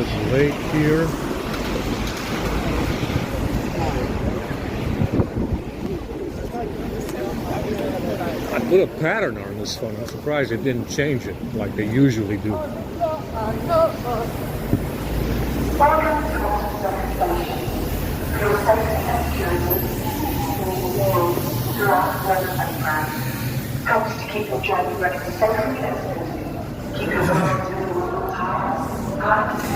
bit late here. I put a pattern on this phone. I'm surprised it didn't change it like they usually do. Helps to keep your journey ready safely and smoothly. Keep your minds in your tires.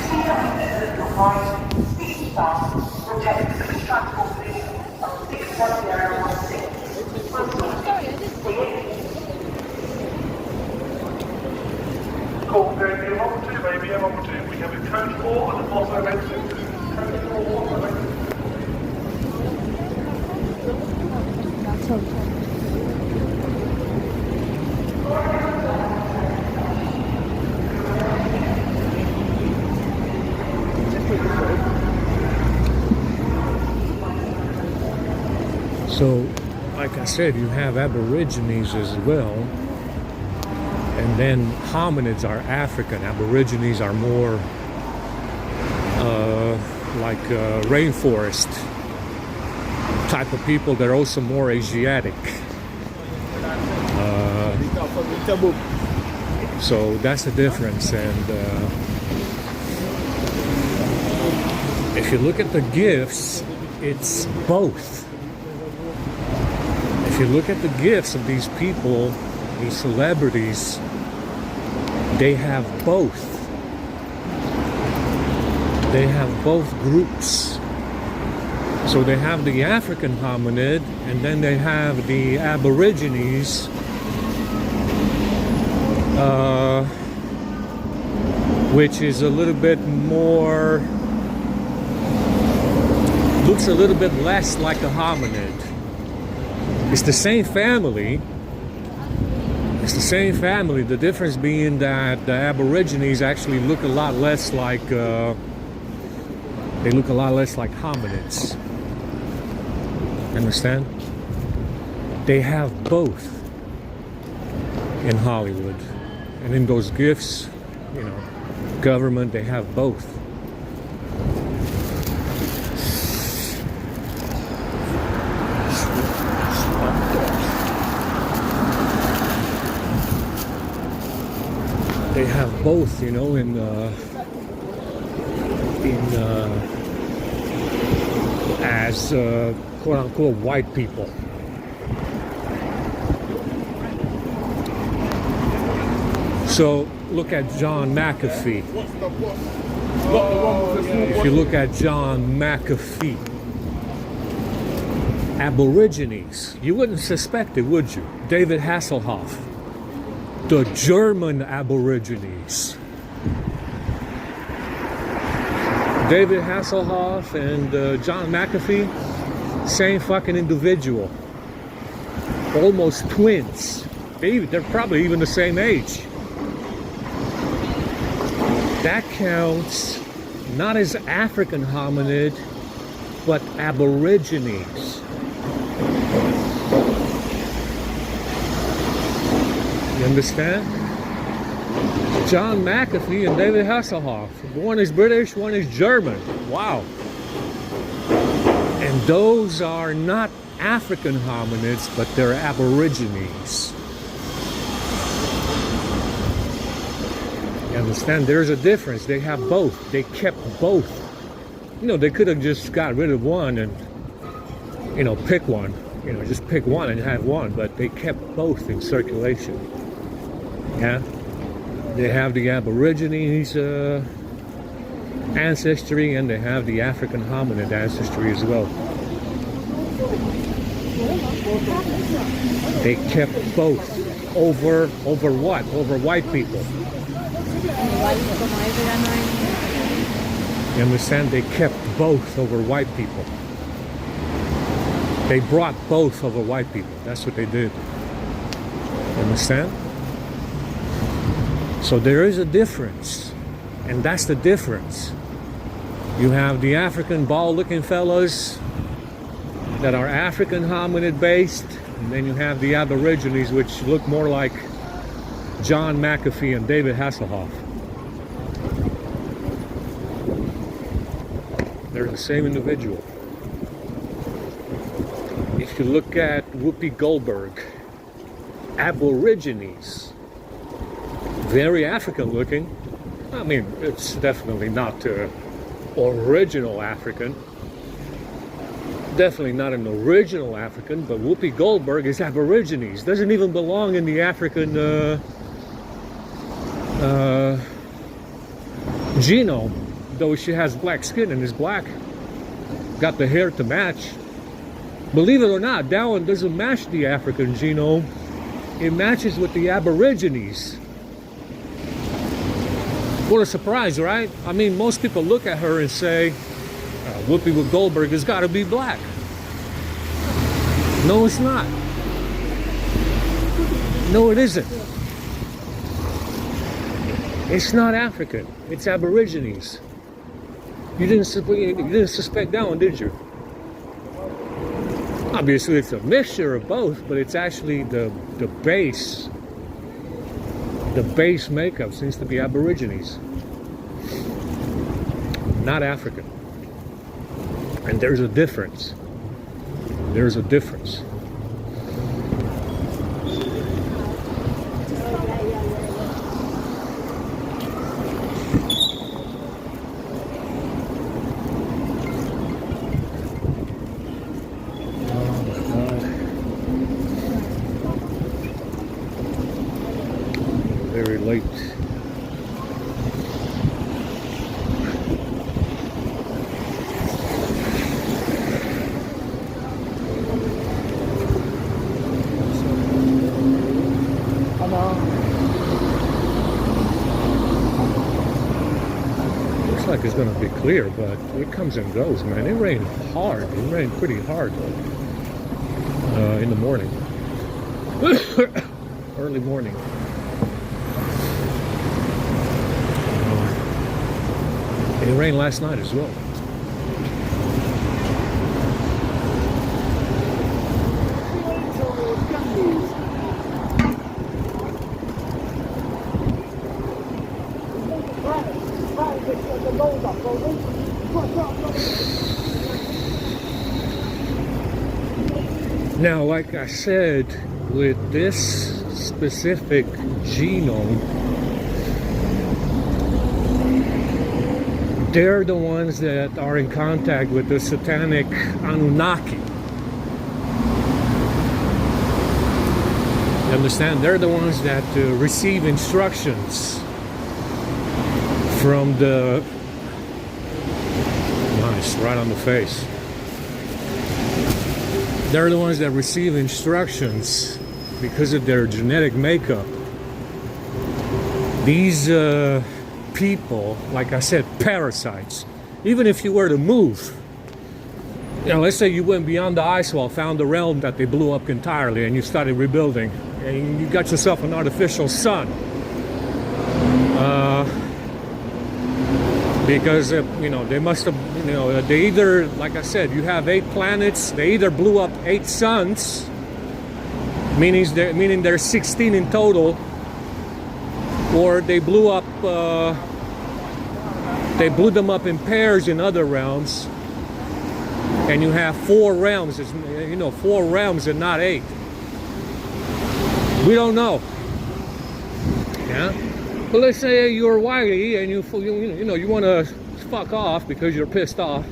See that your mind speed fast. Protect the transport of 61016. Call baby, M12, we have a code 4 and also exit. Code 4, also exit. So, like I said, you have Aborigines as well. And then hominids are African. Aborigines are more like rainforest type of people. They're also more Asiatic. So that's the difference. And if you look at the gifts, it's both. If you look at the gifts of these people, these celebrities, they have both. They have both groups. So they have the African hominid, and then they have the Aborigines, which is a little bit more, looks a little bit less like a hominid. It's the same family. It's the same family. The difference being that the Aborigines actually look a lot less like they look a lot less like hominids. Understand? They have both in Hollywood, and in those gifts, you know, government, they have both. They have both, you know, as quote unquote white people. So look at John McAfee. If you look at John McAfee, Aborigines, you wouldn't suspect it, would you? David Hasselhoff, the German Aborigines. David Hasselhoff and John McAfee, same fucking individual. Almost twins. They're probably even the same age. That counts not as African hominid, but Aborigines. You understand? John McAfee and David Hasselhoff. One is British, one is German. Wow. And those are not African hominids, but they're Aborigines. You understand? There's a difference. They have both. They kept both. You know, they could have just got rid of one and, you know, pick one. You know, just pick one and have one, but they kept both in circulation. Yeah? They have the Aborigines ancestry, and they have the African hominid ancestry as well. They kept both over what? Over white people. You understand? They kept both over white people. They brought both over white people. That's what they did. You understand? So there is a difference, and that's the difference. You have the African bald-looking fellas that are African hominid-based, and then you have the Aborigines, which look more like John McAfee and David Hasselhoff. the same individual. If you look at Whoopi Goldberg, Aborigines, very African looking. I mean, it's definitely not original African. Definitely not an original African, but Whoopi Goldberg is Aborigines. Doesn't even belong in the African genome, though she has black skin and is black. Got the hair to match. Believe it or not, that one doesn't match the African genome. It matches with the Aborigines. What a surprise, right? I mean, most people look at her and say, Whoopi Goldberg has got to be black. No, it's not. No, it isn't. It's not African. It's Aborigines. You didn't suspect that one, did you? Obviously, it's a mixture of both, but it's actually the base. The base makeup seems to be Aborigines, not African. And there's a difference. There's a difference. Very late. Looks like it's going to be clear, but it comes and goes, man. It rained hard. It rained pretty hard in the morning. Early morning. It rained last night as well. Now, like I said, with this specific genome, they're the ones that are in contact with the satanic Anunnaki. You understand? They're the ones that receive instructions from the... Nice, right on the face. They're the ones that receive instructions because of their genetic makeup. These people, like I said, parasites. Even if you were to move, let's say you went beyond the ice wall, found a realm that they blew up entirely, and you started rebuilding, and you got yourself an artificial sun. Because they must have, they either, like I said, you have 8 planets. They either blew up 8 suns, meaning there's 16 in total, or they blew them up in pairs in other realms, and you have 4 realms. 4 realms and not 8. We don't know. Yeah. But let's say you're wily and you want to fuck off because you're pissed off,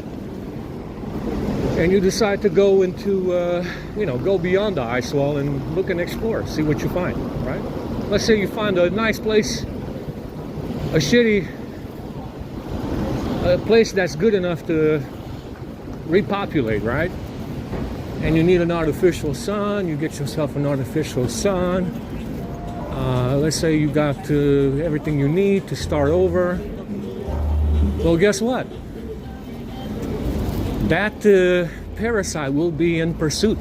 and you decide to go into go beyond the ice wall and look and explore, see what you find, right? Let's say you find a nice place, a place that's good enough to repopulate, right? And you need an artificial sun. You get yourself an artificial sun. Let's say you got everything you need to start over. Well, guess what? That parasite will be in pursuit.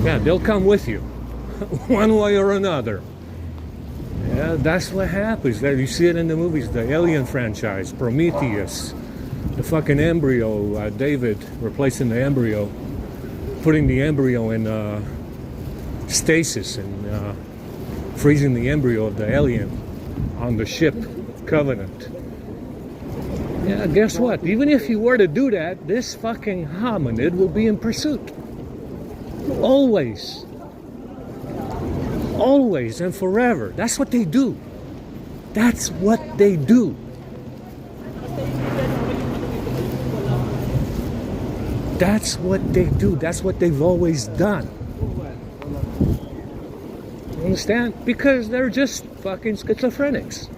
Yeah, they'll come with you, one way or another. Yeah, that's what happens. You see it in the movies, the Alien franchise, Prometheus, the fucking embryo, David replacing the embryo, putting the embryo in stasis and freezing the embryo of the alien on the ship Covenant. Yeah, guess what? Even if you were to do that, this fucking hominid will be in pursuit. Always. Always and forever. That's what they do. That's what they do. That's what they do. That's what they've always done. You understand? Because they're just fucking schizophrenics.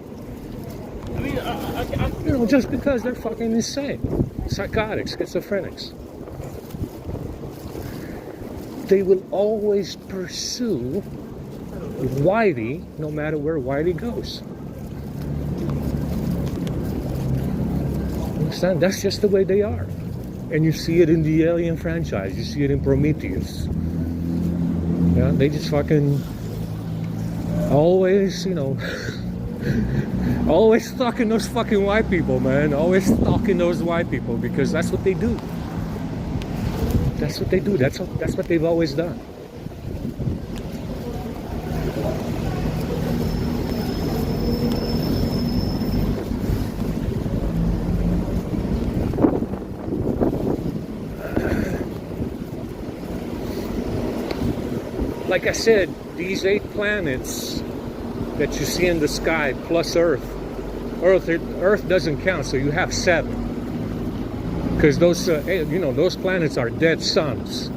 You know, just because they're fucking insane. Psychotics, schizophrenics. They will always pursue Whitey, no matter where Whitey goes. Understand? That's just the way they are. And you see it in the Alien franchise. You see it in Prometheus. Yeah, they just fucking always, you know, always stalking those fucking white people, man. Always stalking those white people because that's what they do. That's what they do. That's what they've always done. Like I said, these 8 planets that you see in the sky plus Earth doesn't count, so you have 7. Because those, you know, those planets are dead suns.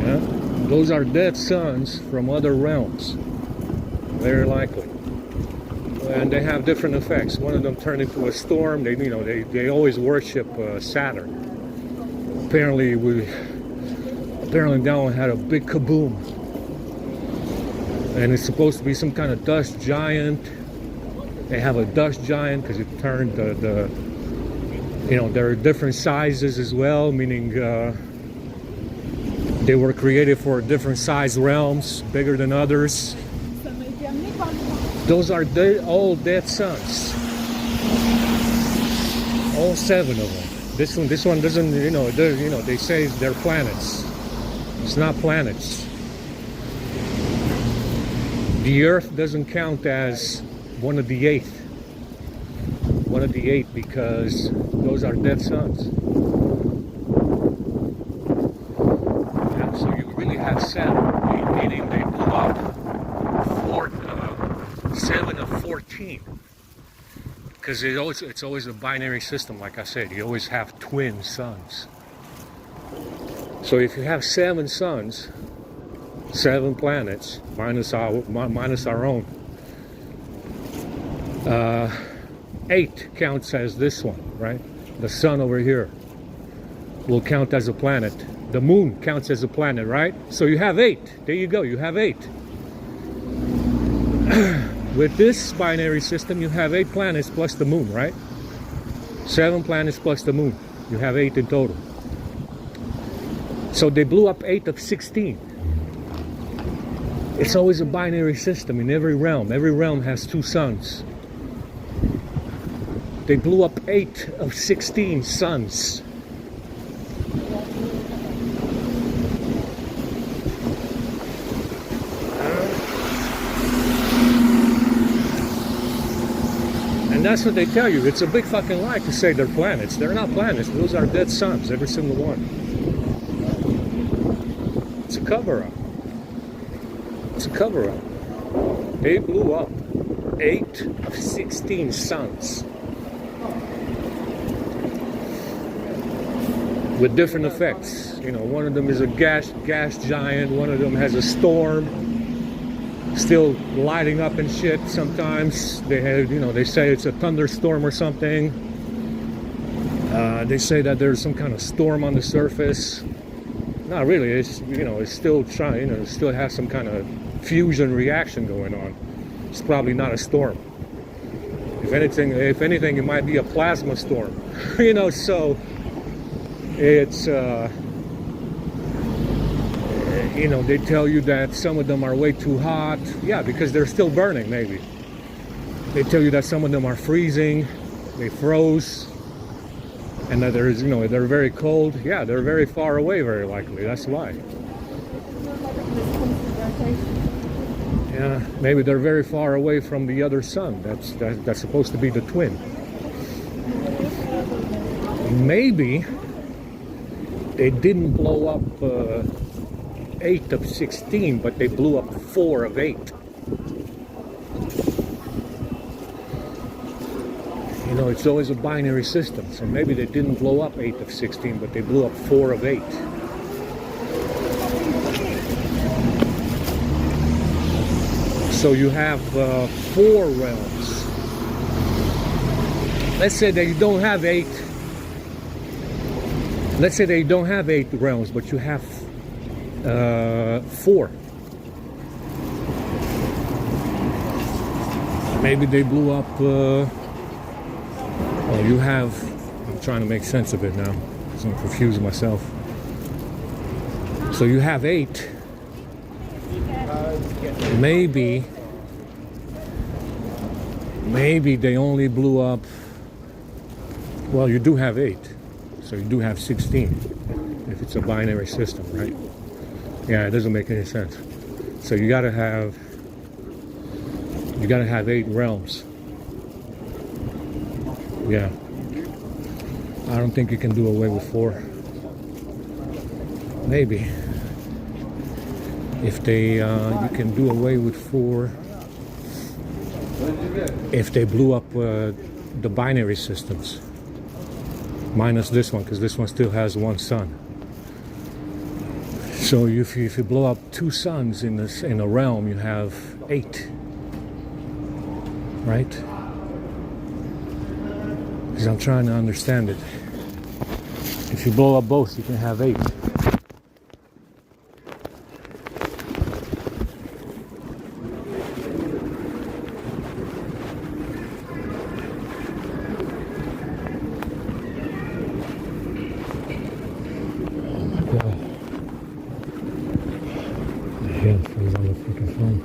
Yeah, those are dead suns from other realms, very likely, and they have different effects. One of them turned into a storm. They, you know, they always worship Saturn. Apparently, that one had a big kaboom, and it's supposed to be some kind of dust giant. They have a dust giant because it turned the you know, there are different sizes as well, meaning they were created for different size realms, bigger than others. Those are all dead suns, all 7 of them. This one doesn't, you know, they say they're planets. It's not planets. The Earth doesn't count as one of the 8. One of the 8 because those are dead suns. Yeah, so you really have 7, meaning they blew up 7 of 14. Because it's always a binary system, like I said. You always have twin suns. So if you have 7 suns, 7 planets, minus our own, 8 counts as this one, right? The sun over here will count as a planet. The moon counts as a planet, right? So you have 8. There you go, you have 8. With this binary system, you have 8 planets plus the moon, right? 7 planets plus the moon. You have 8 in total. So they blew up 8 of 16. It's always a binary system in every realm. Every realm has 2 suns. They blew up 8 of 16 suns. And that's what they tell you. It's a big fucking lie to say they're planets. They're not planets. Those are dead suns, every single one. It's a cover-up. It's a cover-up. They blew up 8 of 16 suns. With different effects. You know, one of them is a gas giant, one of them has a storm still lighting up and shit. Sometimes they have, you know, they say it's a thunderstorm or something. They say that there's some kind of storm on the surface. Not really. It's, you know, it's still trying, you know, it still has some kind of fusion reaction going on. It's probably not a storm. If anything, it might be a plasma storm. You know, so it's you know, they tell you that some of them are way too hot. Yeah, because they're still burning, maybe. They tell you that some of them are freezing, they froze, and that there's, you know, they're very cold. Yeah, they're very far away, very likely. That's why. Yeah, maybe they're very far away from the other sun. That's supposed to be the twin. maybe they didn't blow up 8 of 16, but they blew up 4 of 8. You know, it's always a binary system, so maybe they didn't blow up 8 of 16, but they blew up 4 of 8. So you have 4 realms. Let's say that you don't have 8. Let's say that you don't have 8 realms, but you have 4. Maybe they blew up. Well, you have. I'm trying to make sense of it now, because I'm confusing myself. So you have 8. Maybe they only blew up. Well, you do have 8, so you do have 16 if it's a binary system, right? Yeah, it doesn't make any sense. So you gotta have 8 realms. Yeah, I don't think you can do away with 4. Maybe if they you can do away with 4 if they blew up the binary systems, minus this one, because this one still has 1 sun. So if you blow up 2 suns in a realm, you have 8, right? Because I'm trying to understand it. If you blow up both, you can have 8. Headphones on the freaking phone.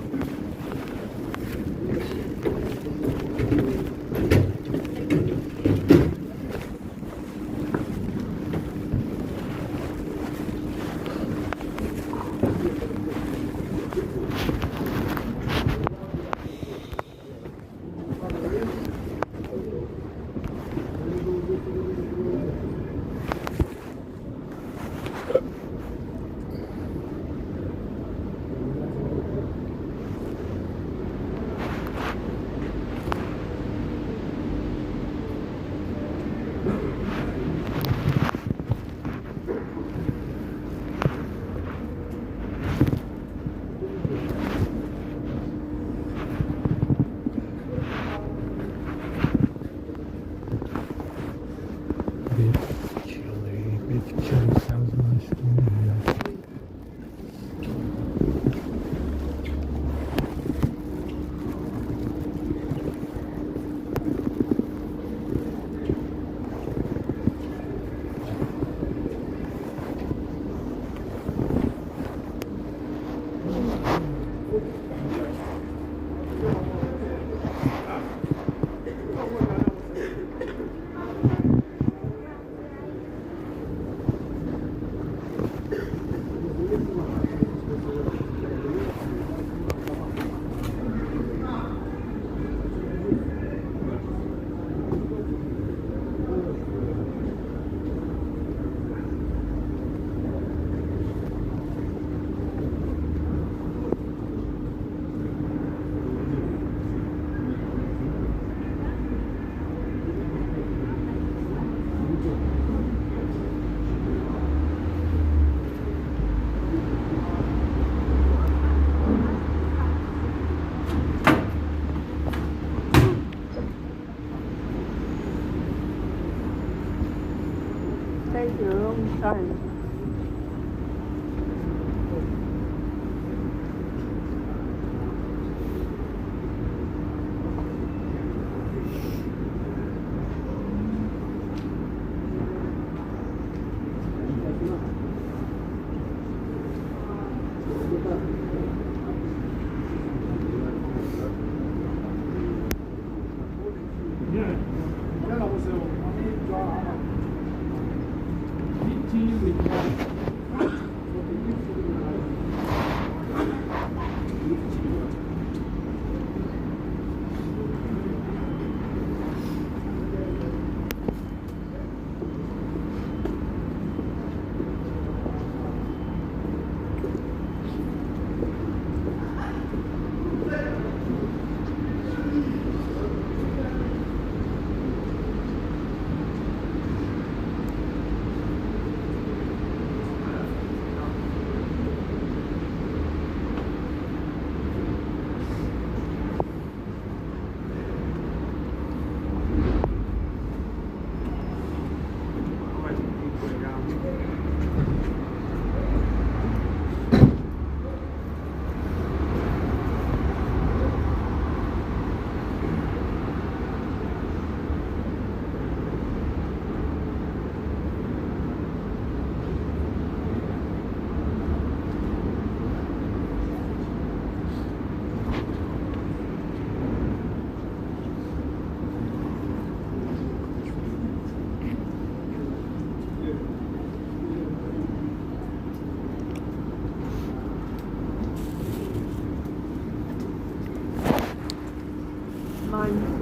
Take your own time.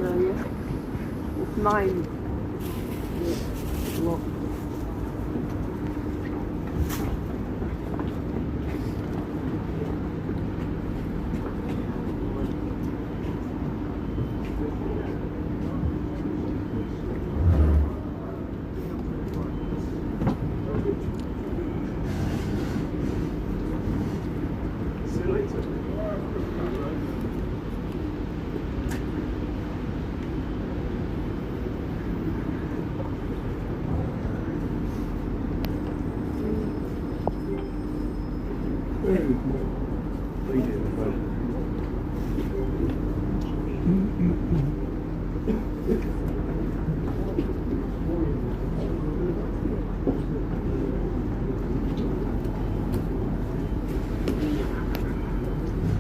yeah. It's mine. Look.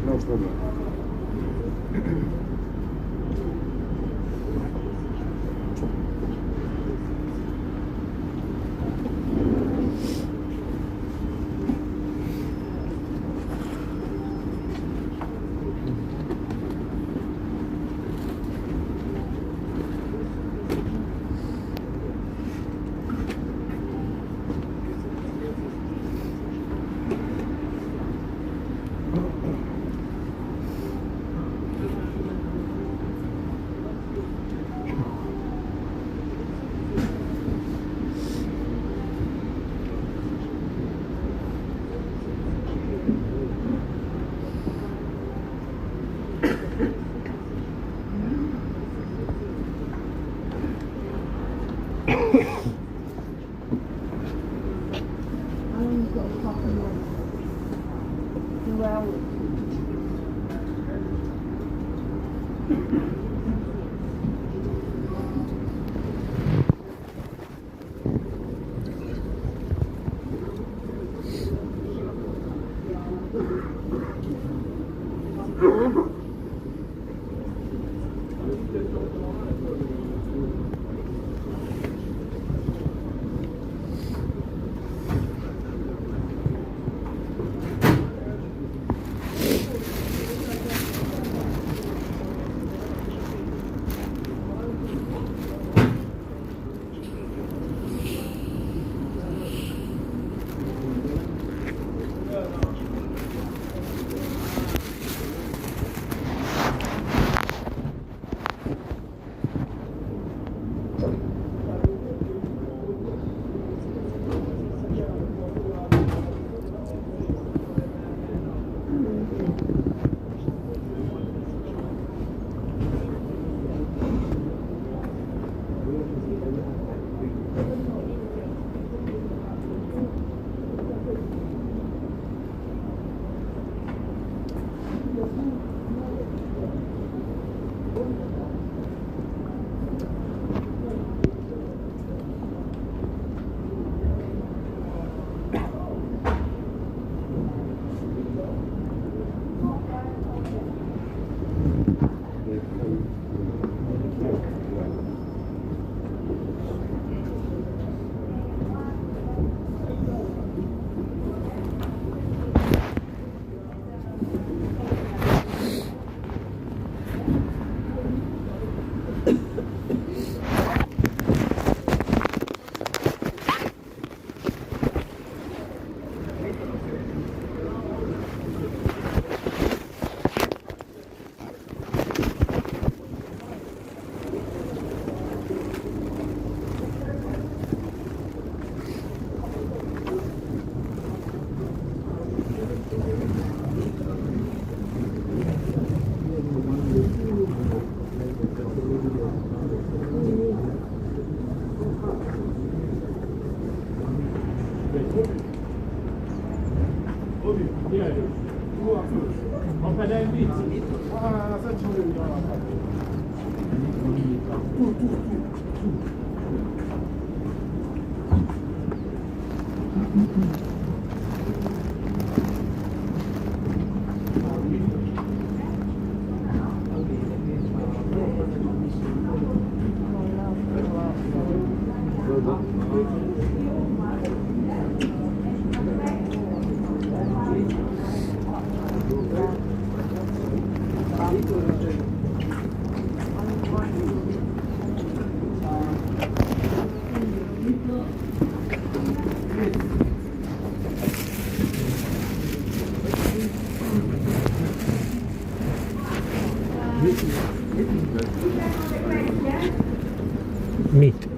No problem.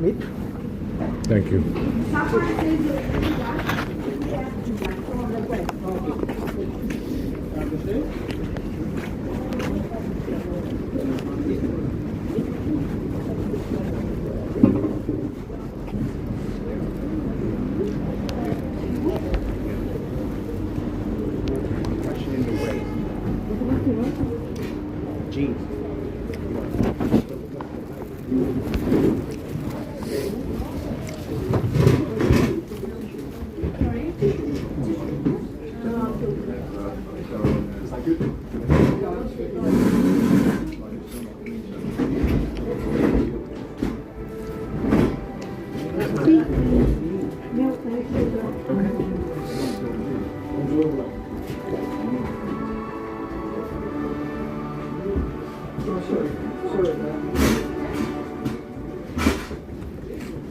Meat? Thank you. Jeans.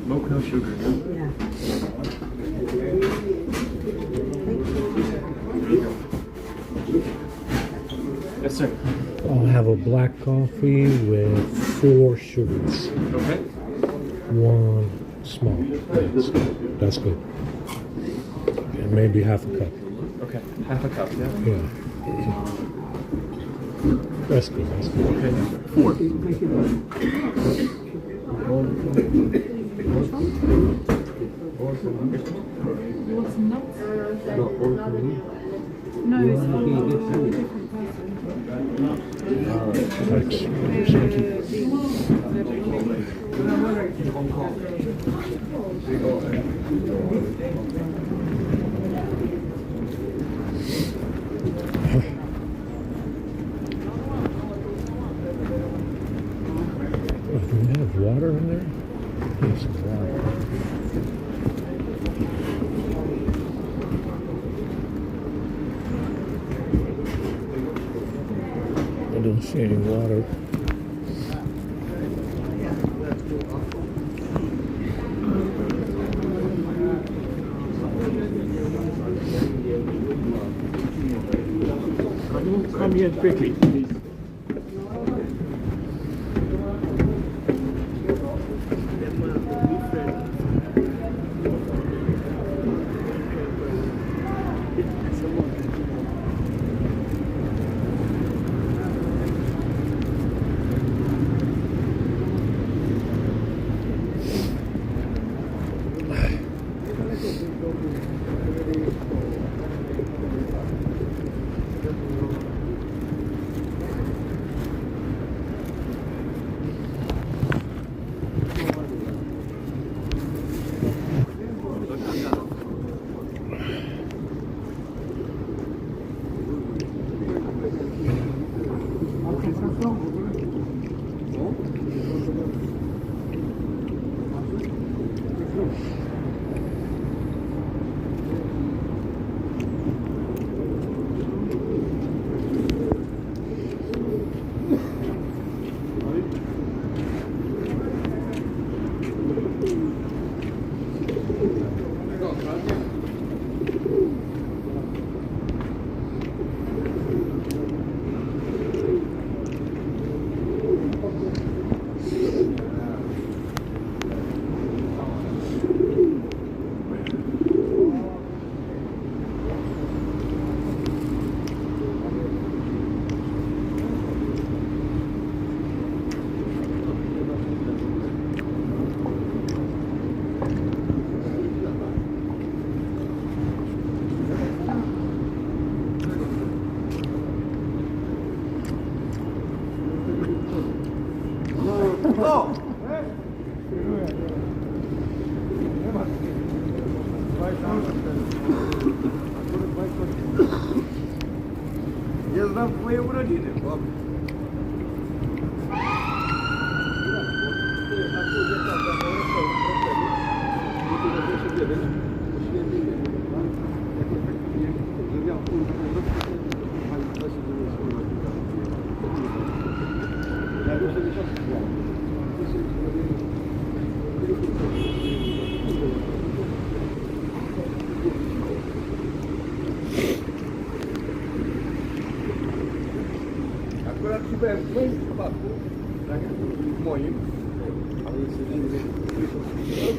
Milk, no sugar. Yeah. Yes, sir. I'll have a black coffee with 4 sugars. Okay. 1 small. That's good. And maybe half a cup. Okay. Half a cup, yeah? Yeah. That's good. That's good. Okay. 4. What's nuts? No, it's not a different Oh, do we have water in there? There's some water. I don't see any water. Come here quickly, please. Я знав твою родину, пап. Akurat chyba w moim, ale jest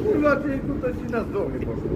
Kurwa, ty tutaj ci na zdrowie poszło.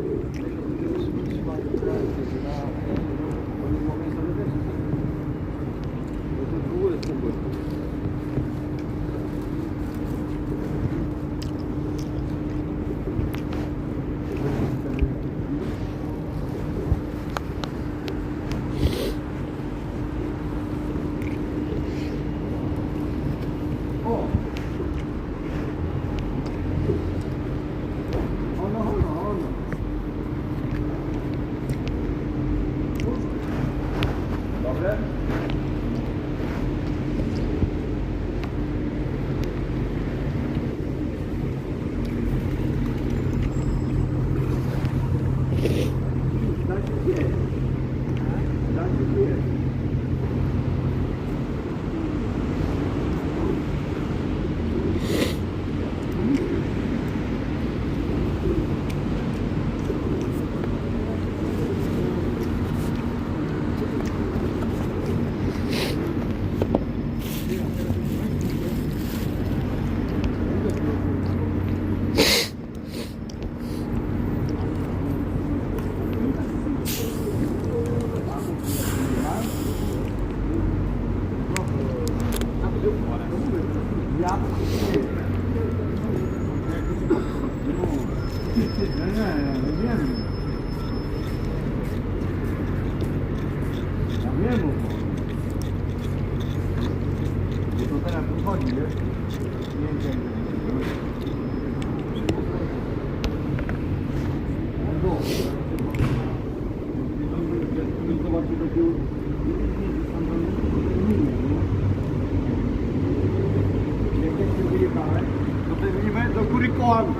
Do góry kołami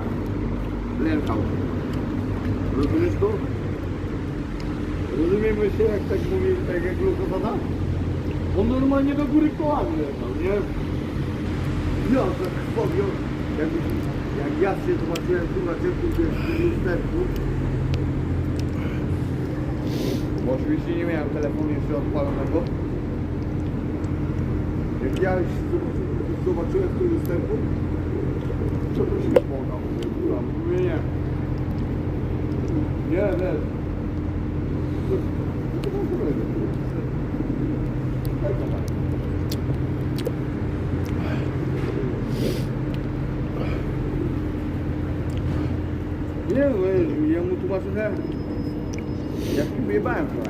lękał. Rozumiesz to? Rozumiemy się, jak tak mówi, tak jak Lukozada? On normalnie do góry kołami lękał, nie? Ja tak powiem, jak ja się zobaczyłem tu na ciepłym lusterku, bo oczywiście nie miałem telefonu jeszcze odpalonego. Jak ja zobaczyłem w tym lusterku, co to się pomogał? Mówię nie. Nie. Nie, ja mu tłumaczę, że ja się wyjebałem trochę.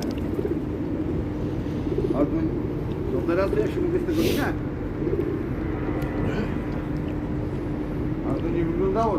Ale to teraz to ja się mówię z tego dnia. Ale to nie wyglądało.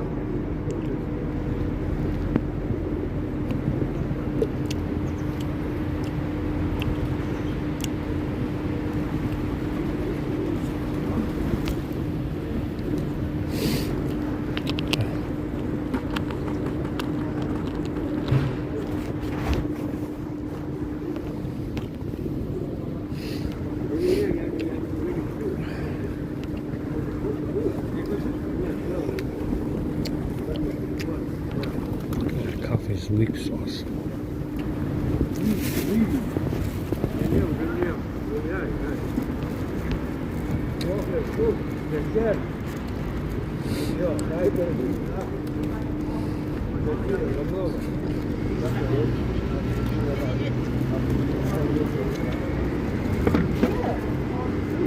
Coffee's weak sauce.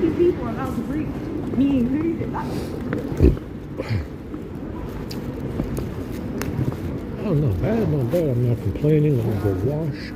These people are allowed to breathe. Me included. Oh, not bad, not bad. I'm not complaining. I'm gonna go wash.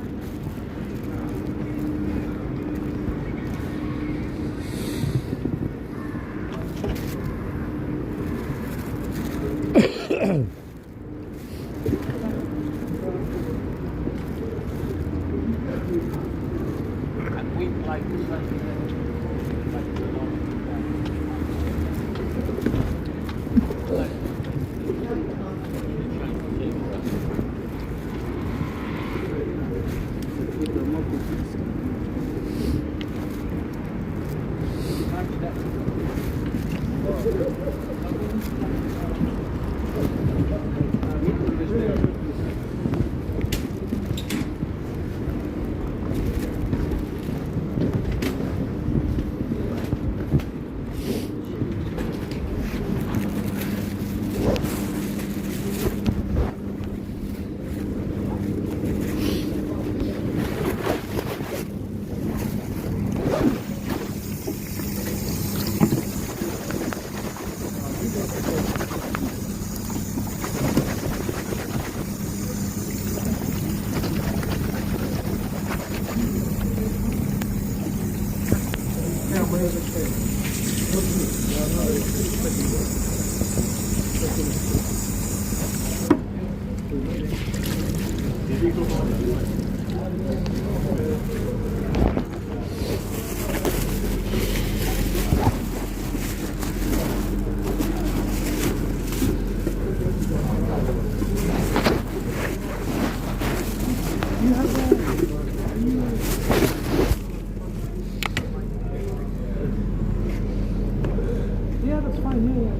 Yeah, that's fine. Yeah.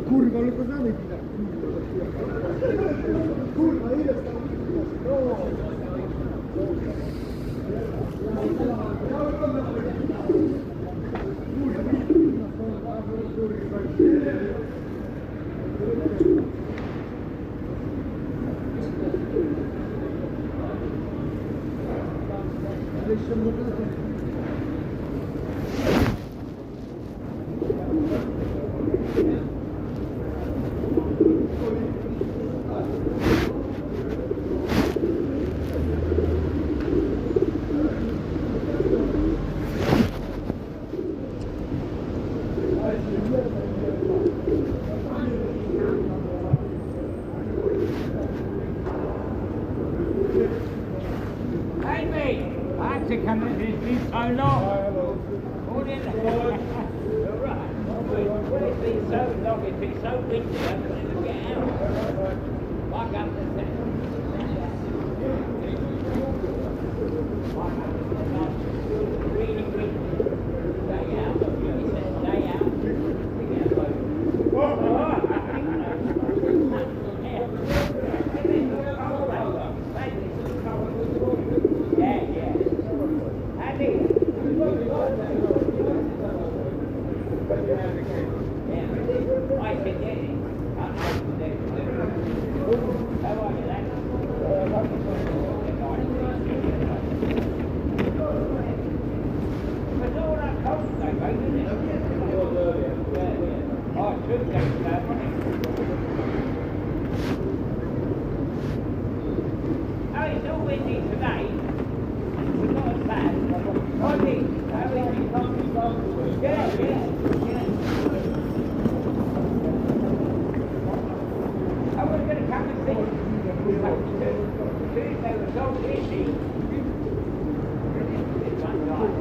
Kurwa, ale kochany widać. Kurwa, ile tam coming? It's been so long. Morning. You're right. Well, it's been so long. It's been so windy. I couldn't even get out. Walk up the steps. Really windy. Stay out. He said stay out. Yeah, yeah. I said, yeah. How are you, lad? It's all that cold today, mate, isn't it? Yeah. Oh, Tuesday's bad, wasn't it? Oh, it's all windy today. It's not as bad. Oh, Nick, how is it? Yeah, yeah. I was going to come and see Tuesday was so busy. It's one night.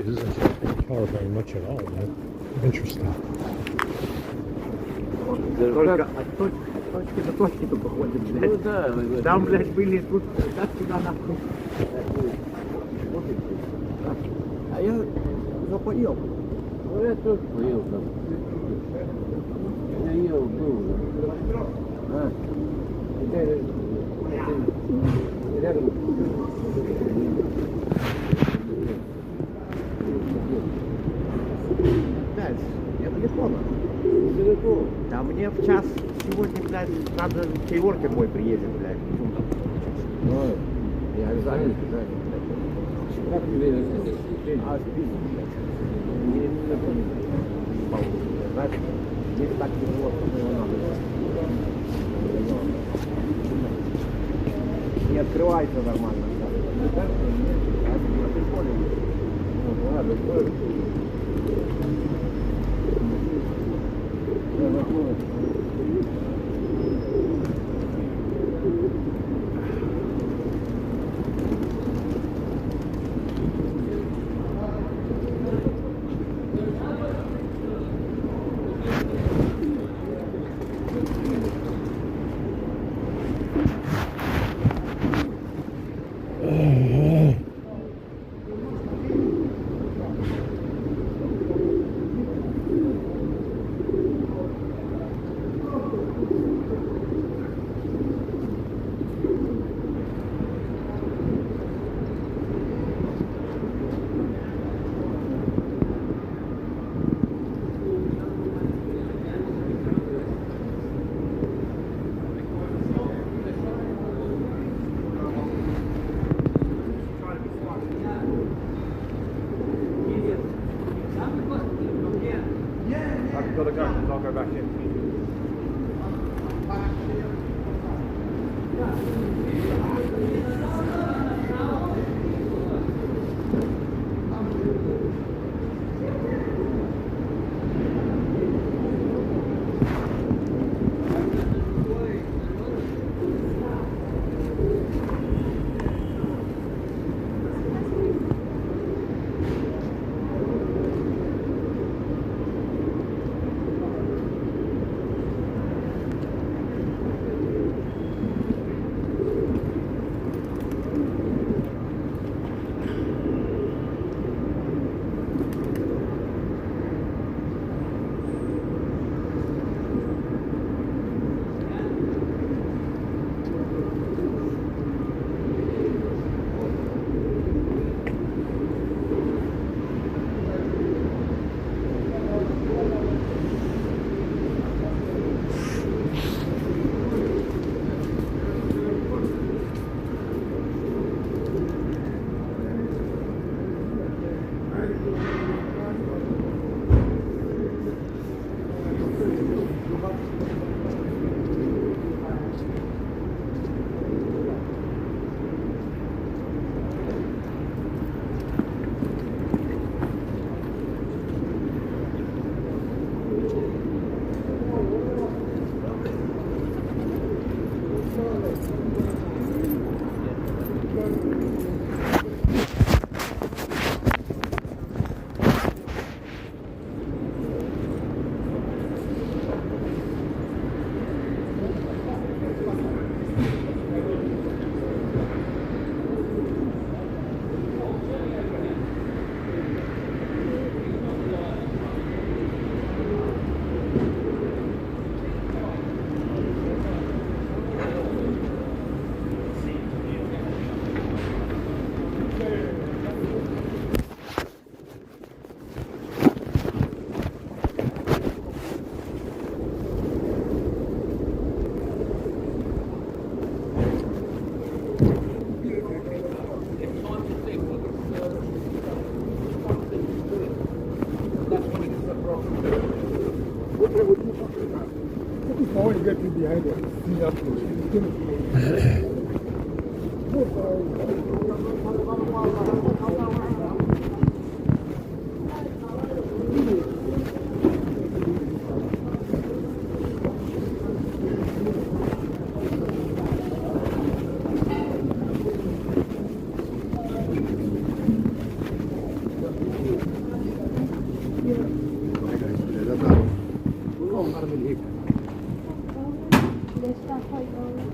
It doesn't show the car very much at all, man. Interesting. Точки за точки только ходят, блядь. Там, блядь, были тут, так сюда нахуй. А я запоел. Ну, я тоже поел там. Я ел, был. А? Рядом. Дальше, я далеко нахуй. Далеко. Да мне в час сегодня, блядь, надо Киорка мой приедет, блядь. Ой, я занят, блядь. Как тебе А, спизд, блядь. Не помню. Знаешь, здесь так тяжело, что его надо. Не открывается нормально. Вот, ладно, стой. I've got to go, I'll go back in. coming here. Let's not fight over.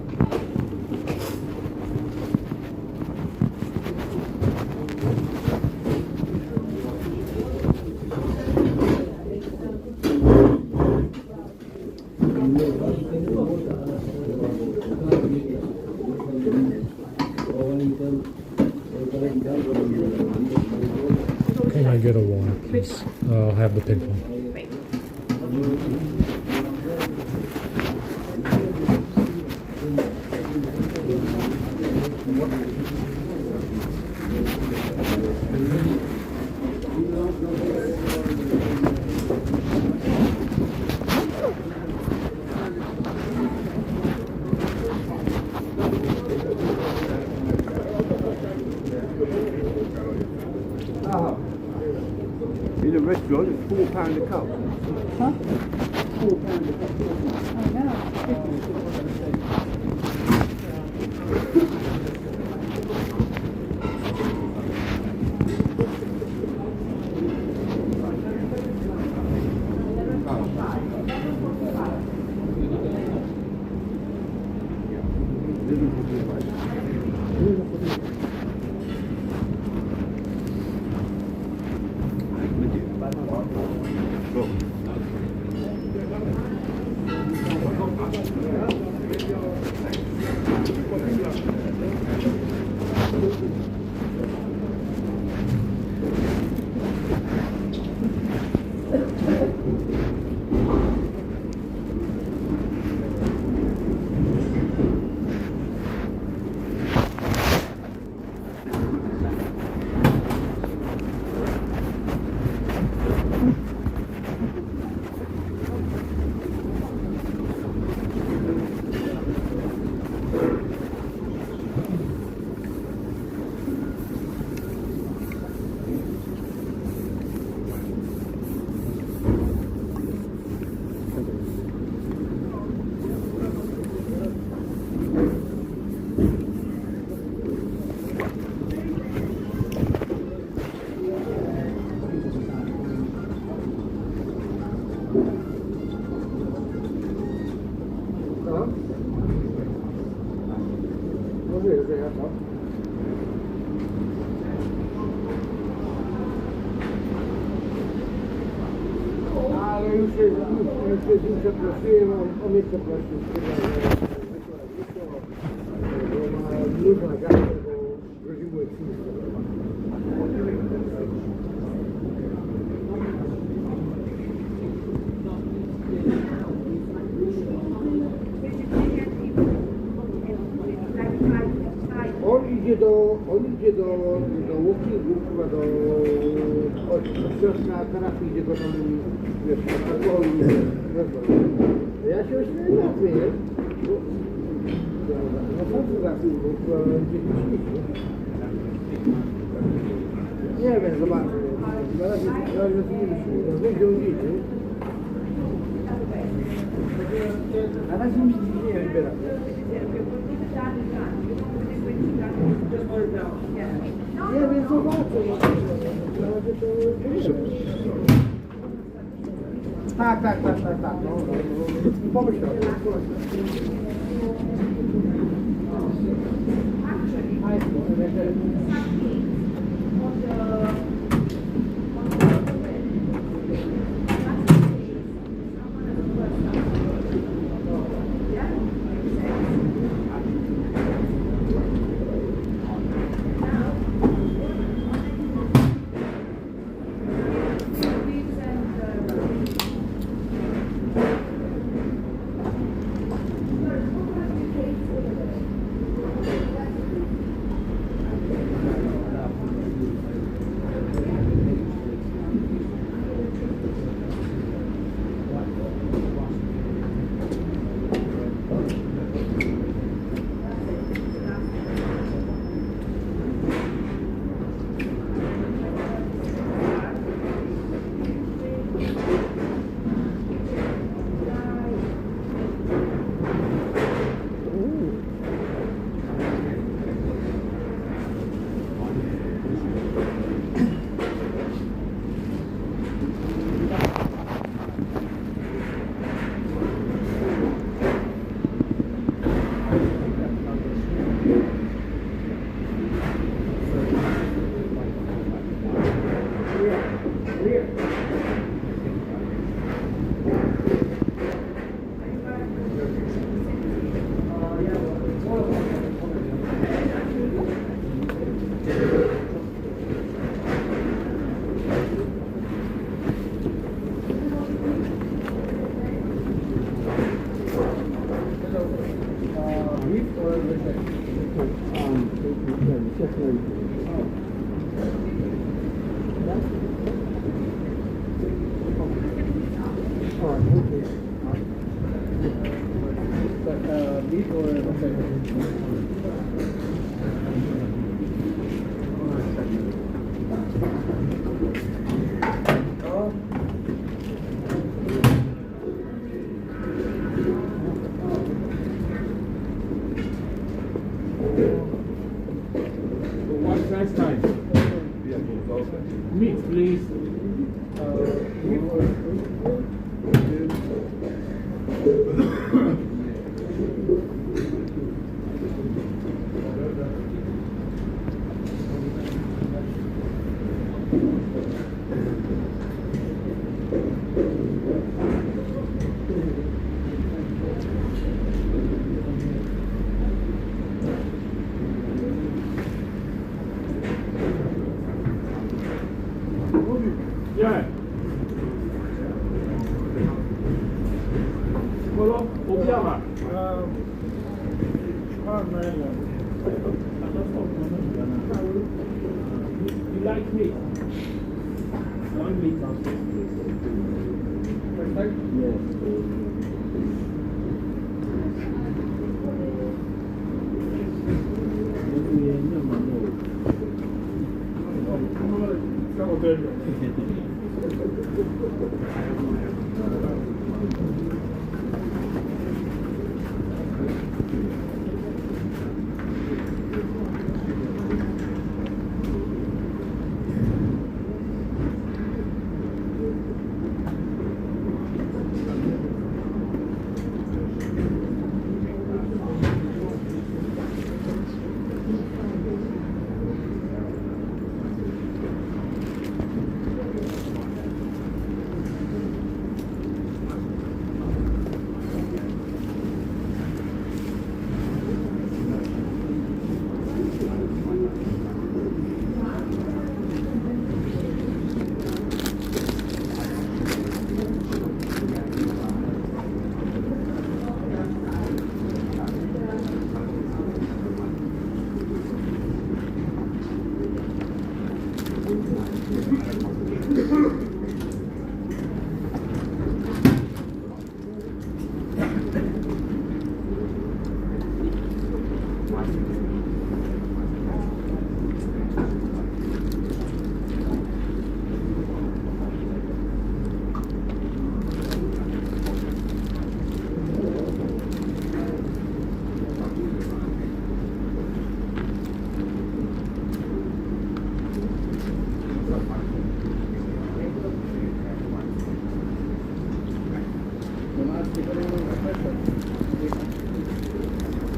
Can I get a water, please? I'll have the pink one. In a restaurant, it's £4 a cup. Huh? £4 a cup. I know. Ale już się przeprosiłem, on mnie przeprosił. Bo ma na gardle, bo groził mu On idzie do walkingu, chyba do środka terapii, gdzie go tam, wiesz, alkoholu ja się ośmieliłem, nie? No co ty zapił, bo chyba gdzieś myślisz, nie wiem, zobaczę. Na razie nie myślę, no wiem, gdzie on idzie. Na razie mi się nie wybiera. Nie wiem, zobaczę. Tak. No. Pomyślał. What first time? Meat, please. Yeah. Voilà, au bien là. You like meat? One meat on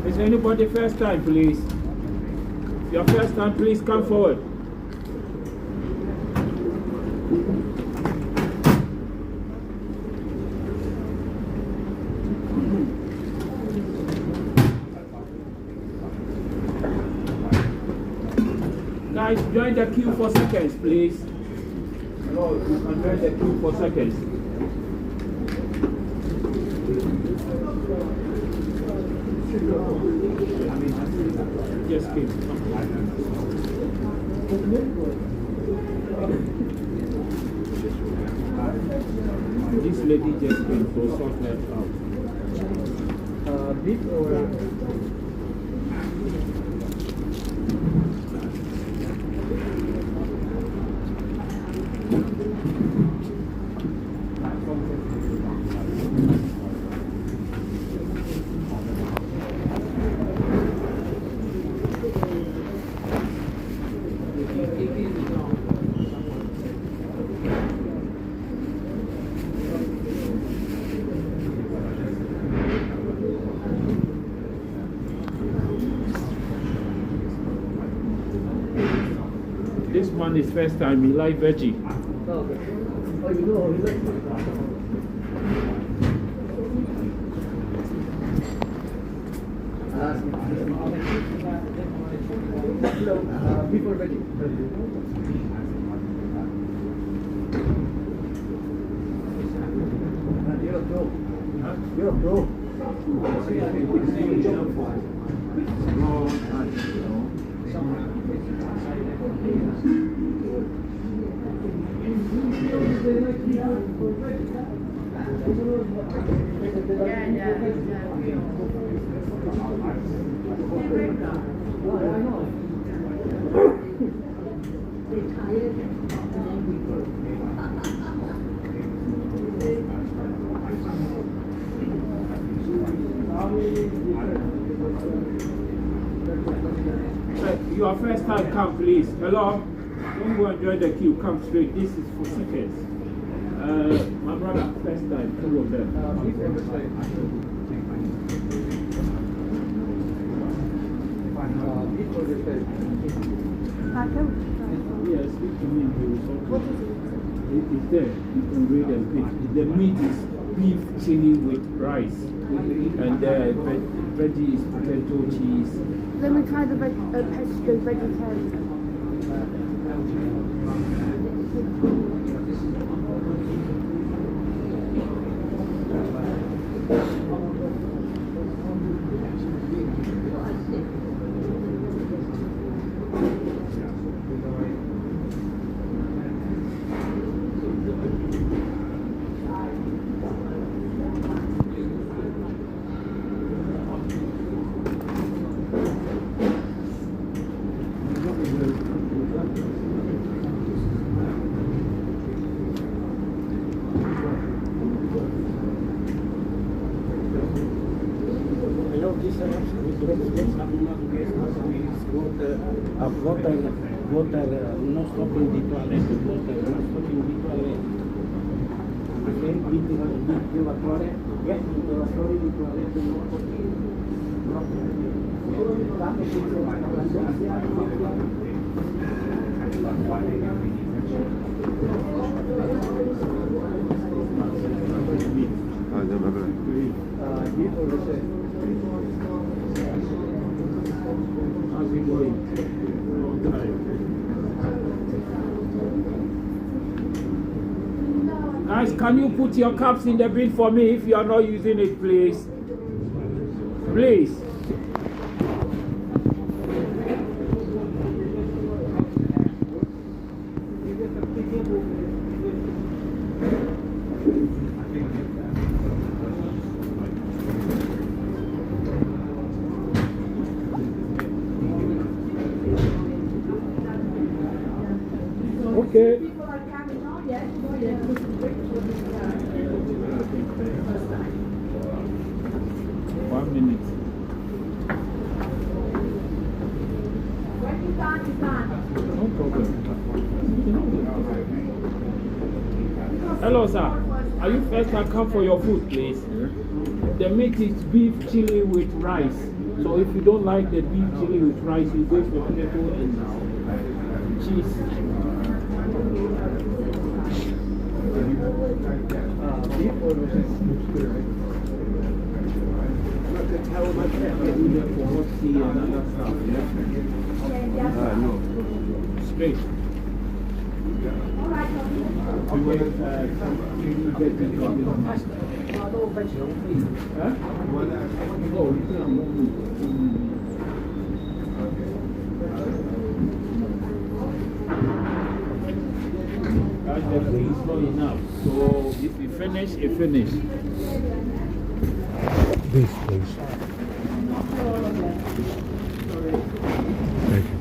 Is anybody first time, please? Your first time, please come forward. Guys, join the queue for seconds, please. Hello, you can join the queue for seconds. Just came. This lady just came, so sort her out. Big or this one is first time, he like veggie. Before veggie. You're a pro. Your first time, come please. Hello? Don't go and join the queue. Come straight. This is for seconds. My brother, first time, two of them. Yeah, speak to me. What is it? It is there. You can read and pick. The meat is beef chili with rice. And the veggie is potato cheese. Let me try the pesto vegetarian. Water, no stopping the toilet, water, no stopping the toilet. Okay, the evacuare, yes, the evacuare di toilet, how's it going? Guys, can you put your cups in the bin for me if you are not using it, please? Please. Okay. 1 minute. No problem. Hello, sir. Are you first time come for your food, please? The meat is beef chili with rice. So if you don't like the beef chili with rice, you go for potato and cheese. No. Straight. Everything is not enough. So if you finish, you finish. This, please. Thank you.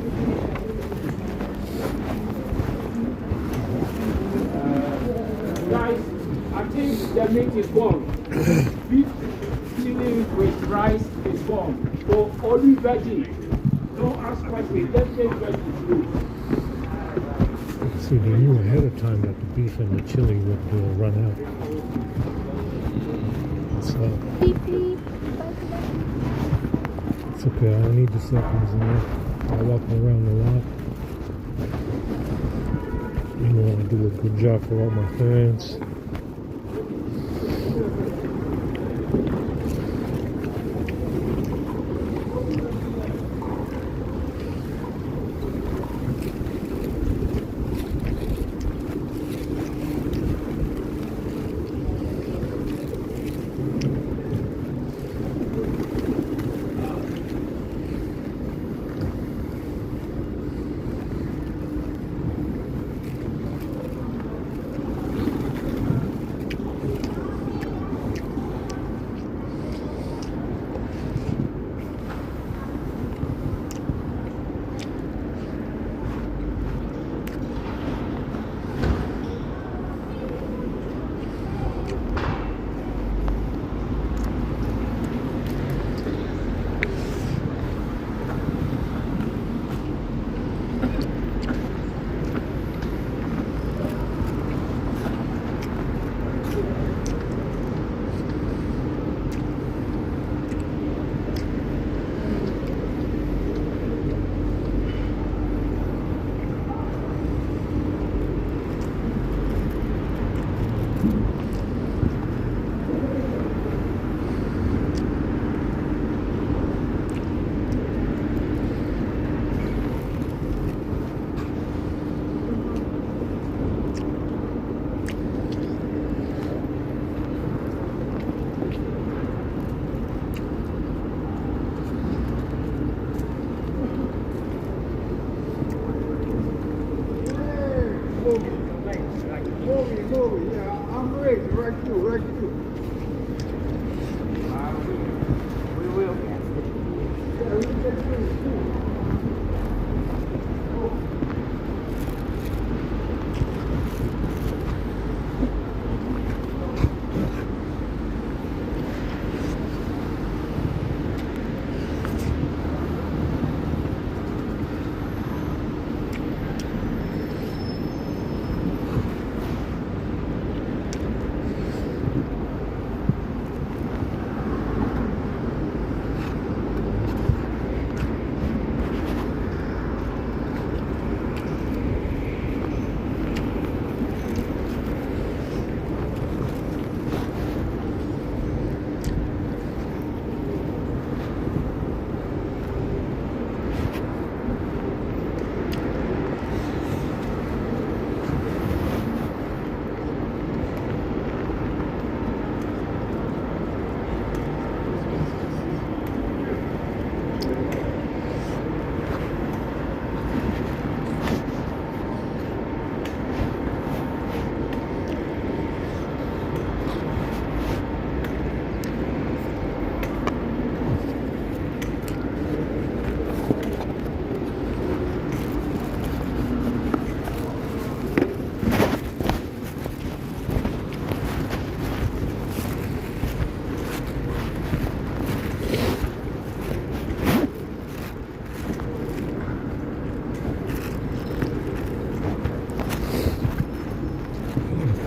Guys, I think the meat is gone. Beef chili with rice is gone. So only veggie. Don't ask questions. Just take veggie food. See, they knew ahead of time that the beef and the chili would run out. So, it's okay, I don't need the seconds in there. I'll walk around a lot. You want to do a good job for all my fans. Movie, yeah, I'm ready, right through. We will. Yeah, we can get through too.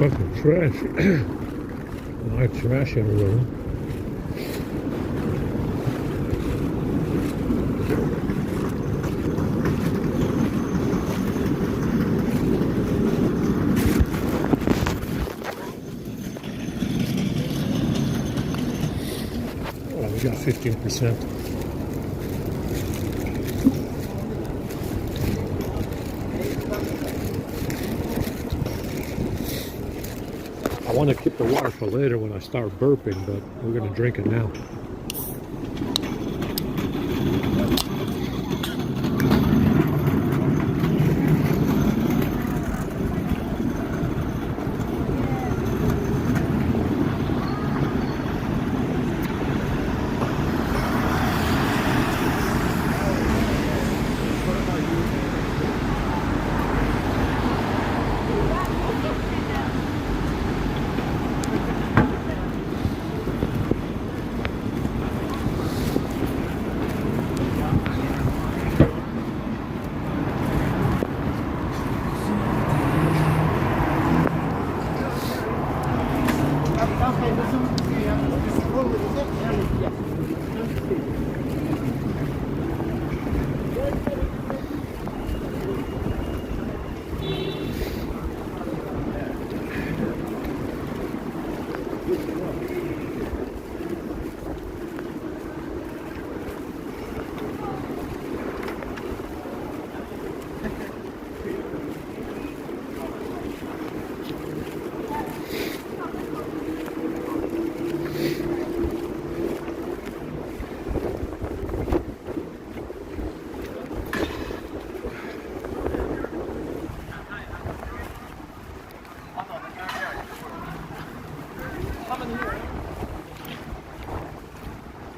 Fucking trash. A lot of trash everywhere. Oh, we got 15%. I want to keep the water for later when I start burping, but we're going to drink it now.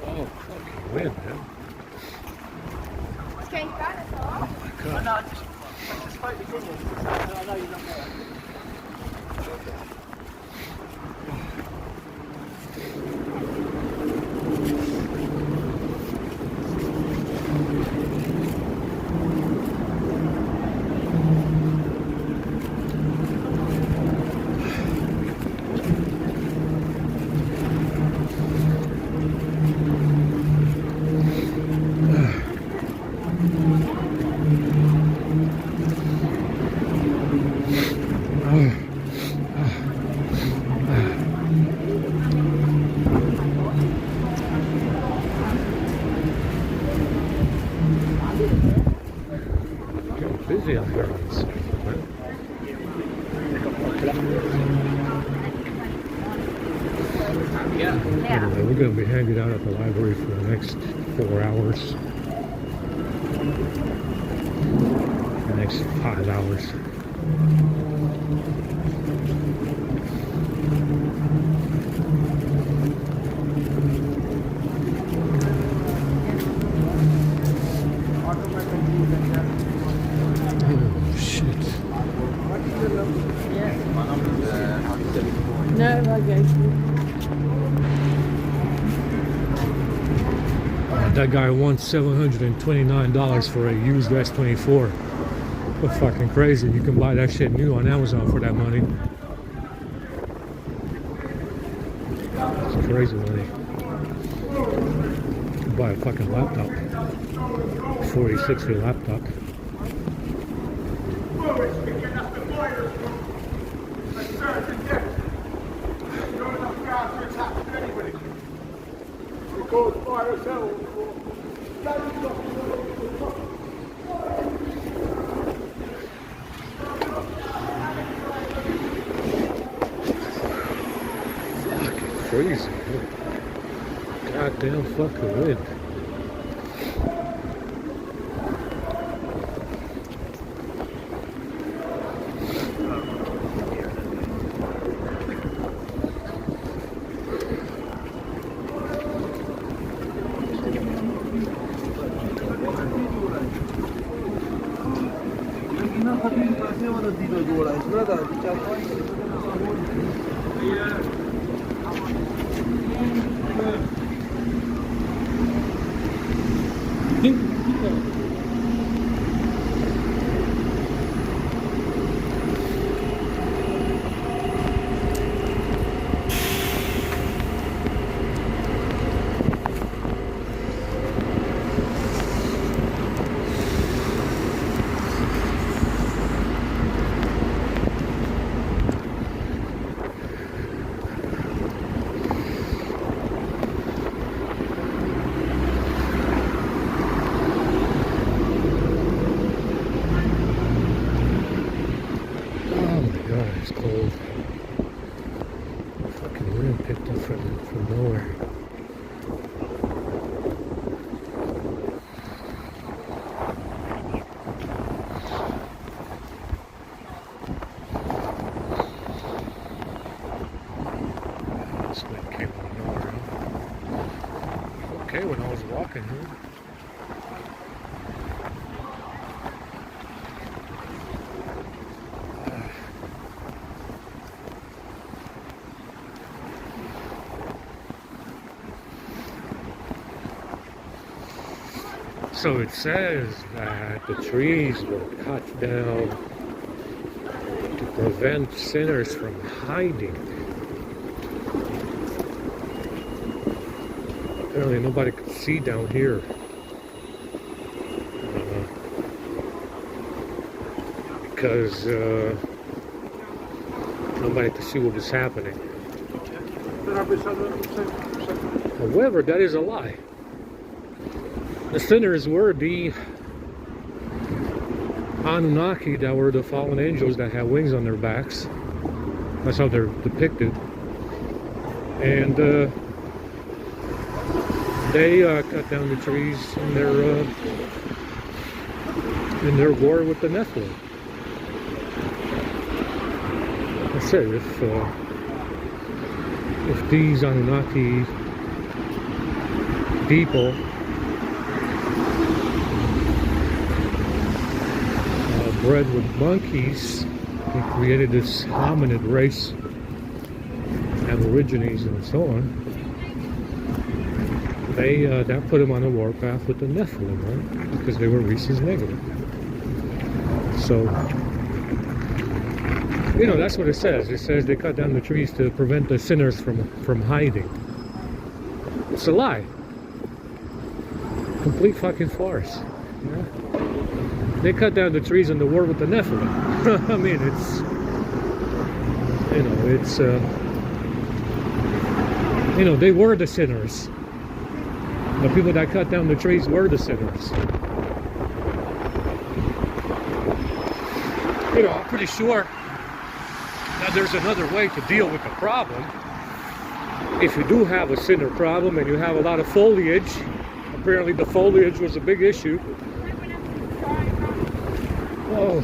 Oh, fucking wind, man. Getting busy out here on this stuff, man. Anyway, we're going to be hanging out at the library for the next 4 hours. The next 5 hours. Oh, shit. No, I gave you. That guy wants $729 for a used S24. That's fucking crazy. You can buy that shit new on Amazon for that money. It's crazy money. You can buy a fucking laptop. 4060 laptop. Crazy. Goddamn fucking wind. It's cold. Fucking wind picked up from nowhere. This wind came out of nowhere, huh? Okay, when I was walking here. So it says that the trees were cut down to prevent sinners from hiding. Apparently nobody could see down here. Because nobody could see what was happening. However, that is a lie. The sinners were the Anunnaki, that were the fallen angels that had wings on their backs. That's how they're depicted. And they cut down the trees in their war with the Nephilim. I said, if these Anunnaki people bred with monkeys and created this hominid race, Aborigines and so on, that put them on a warpath with the Nephilim, right? Because they were rhesus negative. So, you know, that's what it says. It says they cut down the trees to prevent the sinners from hiding. It's a lie. Complete fucking farce. Yeah? They cut down the trees in the war with the Nephilim. I mean, it's, you know, it's, you know, they were the sinners. The people that cut down the trees were the sinners. You know, I'm pretty sure that there's another way to deal with the problem. If you do have a sinner problem and you have a lot of foliage, apparently the foliage was a big issue. Oh.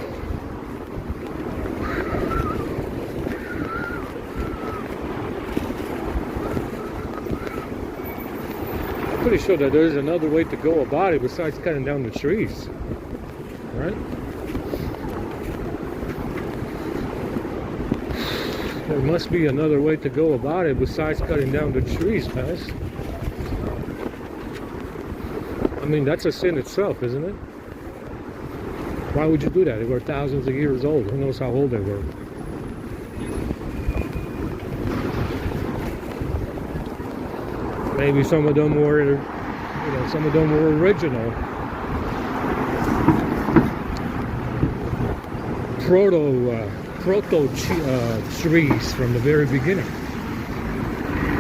I'm pretty sure that there's another way to go about it besides cutting down the trees, right? There must be another way to go about it besides cutting down the trees, guys. I mean, that's a sin itself, isn't it? Why would you do that? They were thousands of years old. Who knows how old they were? Maybe some of them were, you know, some of them were original. Proto trees from the very beginning.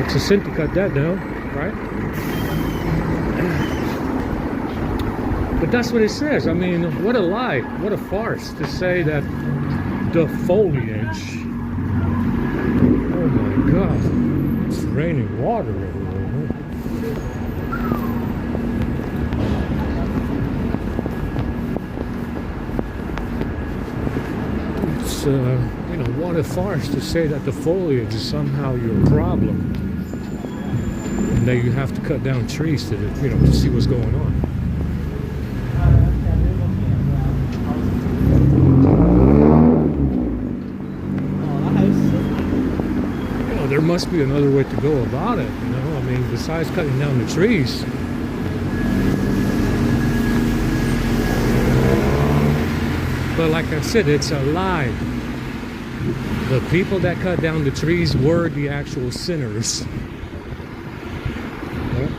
It's a sin to cut that down, right? But that's what it says. I mean, what a lie, what a farce to say that the foliage. Oh my God, it's raining water everywhere. It's, you know, what a farce to say that the foliage is somehow your problem, and that you have to cut down trees to, you know, to see what's going on. There must be another way to go about it, you know, I mean, besides cutting down the trees. But like I said, it's a lie. The people that cut down the trees were the actual sinners. Yeah.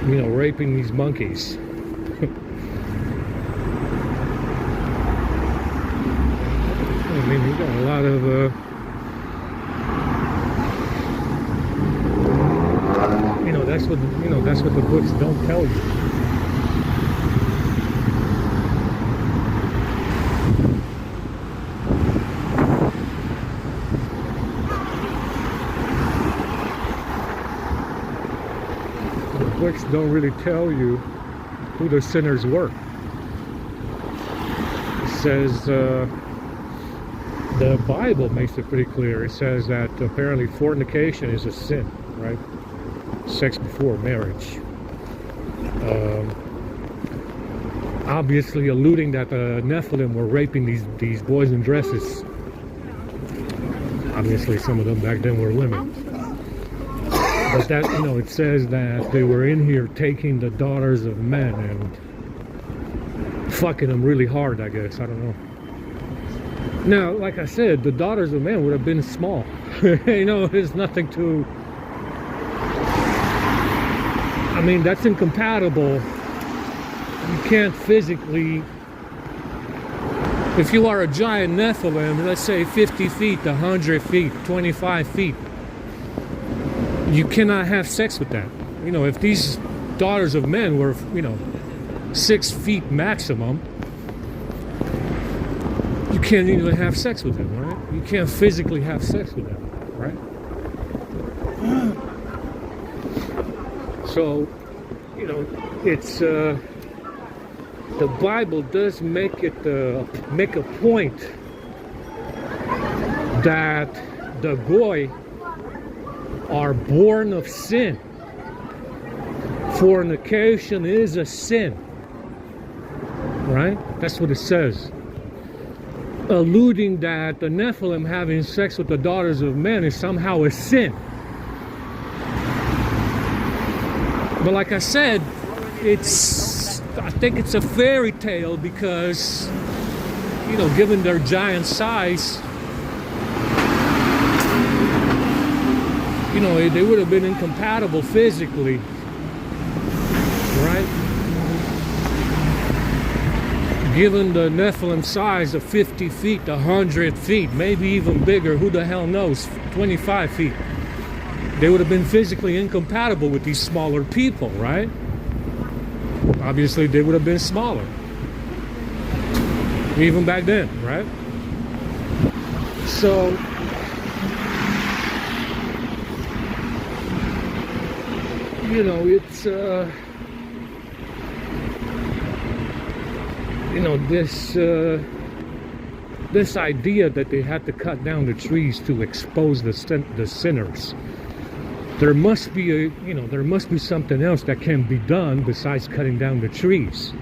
You know, raping these monkeys. I mean, you got a lot of you know, that's what the books don't tell you. The books don't really tell you who the sinners were. It says the Bible makes it pretty clear. It says that apparently fornication is a sin, right? Sex before marriage. Obviously alluding that the Nephilim were raping these boys in dresses. Obviously some of them back then were women. But that, you know, it says that they were in here taking the daughters of men and fucking them really hard, I guess. I don't know. Now, like I said, the daughters of men would have been small. You know, there's nothing to... I mean, that's incompatible. You can't physically If you are a giant Nephilim, let's say 50 feet, 100 feet, 25 feet, you cannot have sex with that. You know, if these daughters of men were, 6 feet maximum, you can't even have sex with them, right? You can't physically have sex with them, right? So, it's the Bible does make a point that the goy are born of sin. Fornication is a sin, right? That's what it says, alluding that the Nephilim having sex with the daughters of men is somehow a sin. But like I said, I think it's a fairy tale because, given their giant size, they would have been incompatible physically, right? Given the Nephilim size of 50 feet, 100 feet, maybe even bigger, who the hell knows, 25 feet. They would have been physically incompatible with these smaller people, right? Obviously, they would have been smaller. Even back then, right? So, it's, this idea that they had to cut down the trees to expose the sinners. There must be there must be something else that can be done besides cutting down the trees.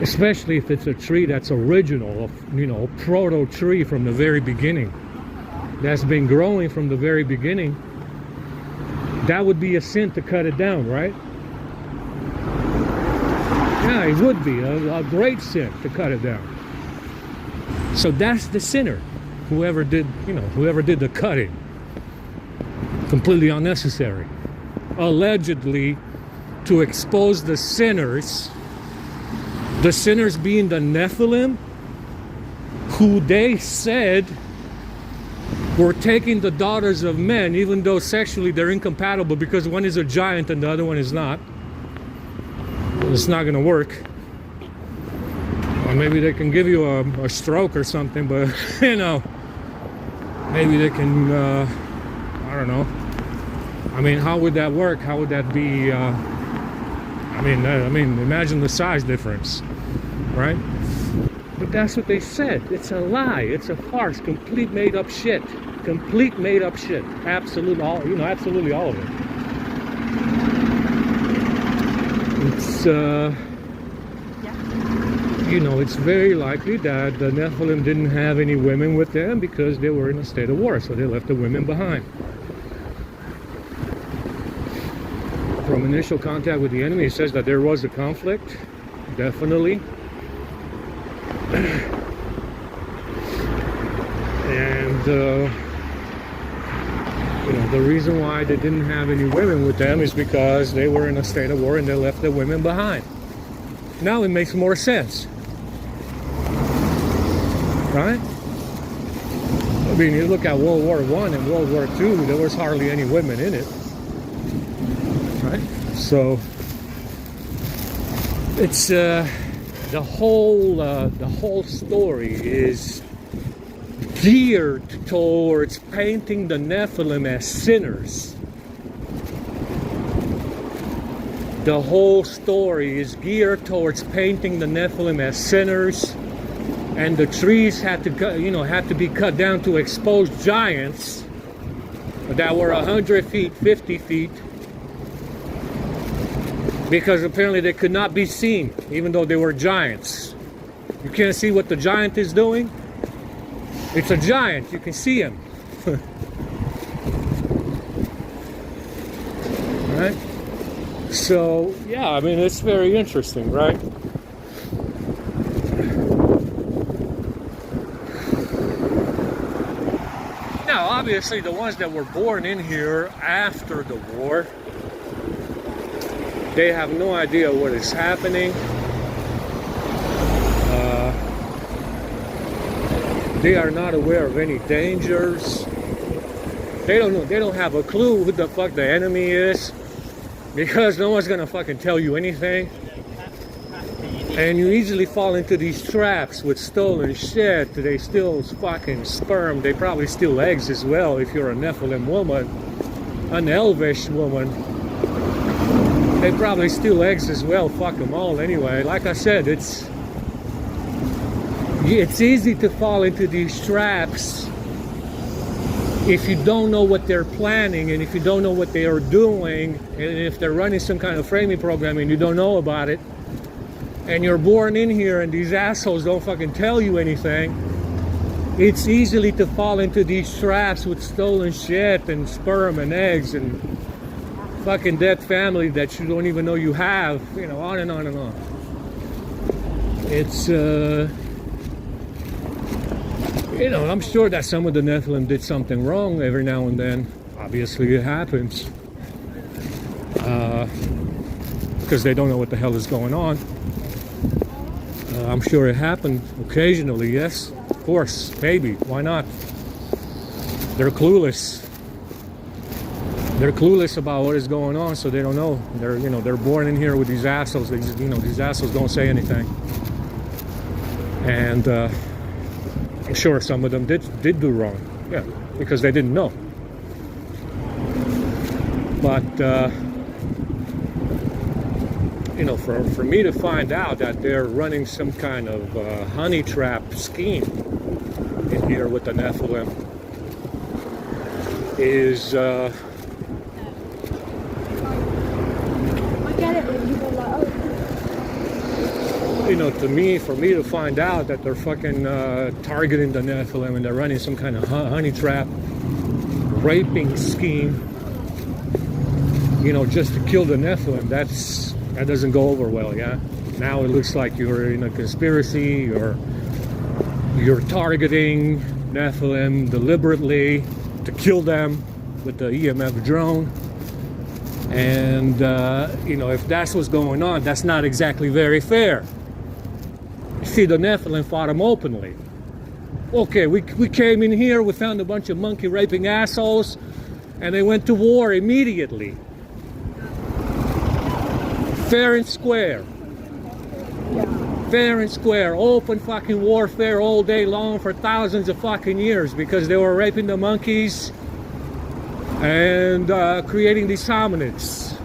Especially if it's a tree that's original, a proto tree from the very beginning, that's been growing from the very beginning. That would be a sin to cut it down, right? Yeah, it would be a great sin to cut it down. So that's the sinner, whoever did the cutting. Completely unnecessary. Allegedly, to expose the sinners being the Nephilim, who they said were taking the daughters of men, even though sexually they're incompatible because one is a giant and the other one is not. It's not going to work. Or maybe they can give you a stroke or something, but maybe they can, I don't know. I mean, how would that work? How would that be? I mean, imagine the size difference, right? But that's what they said. It's a lie. It's a farce. Complete made up shit. Complete made up shit. Absolutely all of it. It's it's very likely that the Nephilim didn't have any women with them because they were in a state of war, so they left the women behind. From initial contact with the enemy, it says that there was a conflict, definitely. And the reason why they didn't have any women with them is because they were in a state of war and they left the women behind. Now it makes more sense, right? I mean, you look at World War I and World War II, there was hardly any women in it, right? So it's the whole story is geared towards painting the Nephilim as sinners. The whole story is geared towards painting the Nephilim as sinners, and the trees had to be cut down to expose giants that were 100 feet, 50 feet, because apparently they could not be seen, even though they were giants. You can't see what the giant is doing. It's a giant. You can see him. Right? So, yeah, I mean, it's very interesting, right? Now, obviously, the ones that were born in here after the war, they have no idea what is happening. They are not aware of any dangers. They don't know. They don't have a clue who the fuck the enemy is, because no one's gonna fucking tell you anything. And you easily fall into these traps with stolen shit. They steal fucking sperm. They probably steal eggs as well if you're a Nephilim woman, an Elvish woman. They probably steal eggs as well. Fuck them all anyway. Like I said, it's easy to fall into these traps if you don't know what they're planning, and if you don't know what they are doing, and if they're running some kind of framing program and you don't know about it, and you're born in here and these assholes don't fucking tell you anything, it's easily to fall into these traps with stolen shit and sperm and eggs and fucking dead family that you don't even know you have, you know, on and on and on. It's, you know, I'm sure that some of the Nephilim did something wrong every now and then. Obviously it happens. Because they don't know what the hell is going on. I'm sure it happened occasionally, yes. Of course, maybe. Why not? They're clueless. They're clueless about what is going on, so they don't know. They're, you know, they're born in here with these assholes. They just, you know, these assholes don't say anything. And I'm sure some of them did do wrong. Yeah, because they didn't know. But you know, for me to find out that they're running some kind of honey trap scheme in here with the Nephilim is you know, for me to find out that they're fucking targeting the Nephilim and they're running some kind of honey trap raping scheme, you know, just to kill the Nephilim, that doesn't go over well, yeah? Now it looks like you're in a conspiracy, or you're targeting Nephilim deliberately to kill them with the EMF drone. And, you know, if that's what's going on, that's not exactly very fair. See, the Nephilim fought them openly. Okay, we came in here, we found a bunch of monkey raping assholes, and they went to war immediately. Fair and square. Fair and square. Open fucking warfare all day long for thousands of fucking years, because they were raping the monkeys and creating these hominids.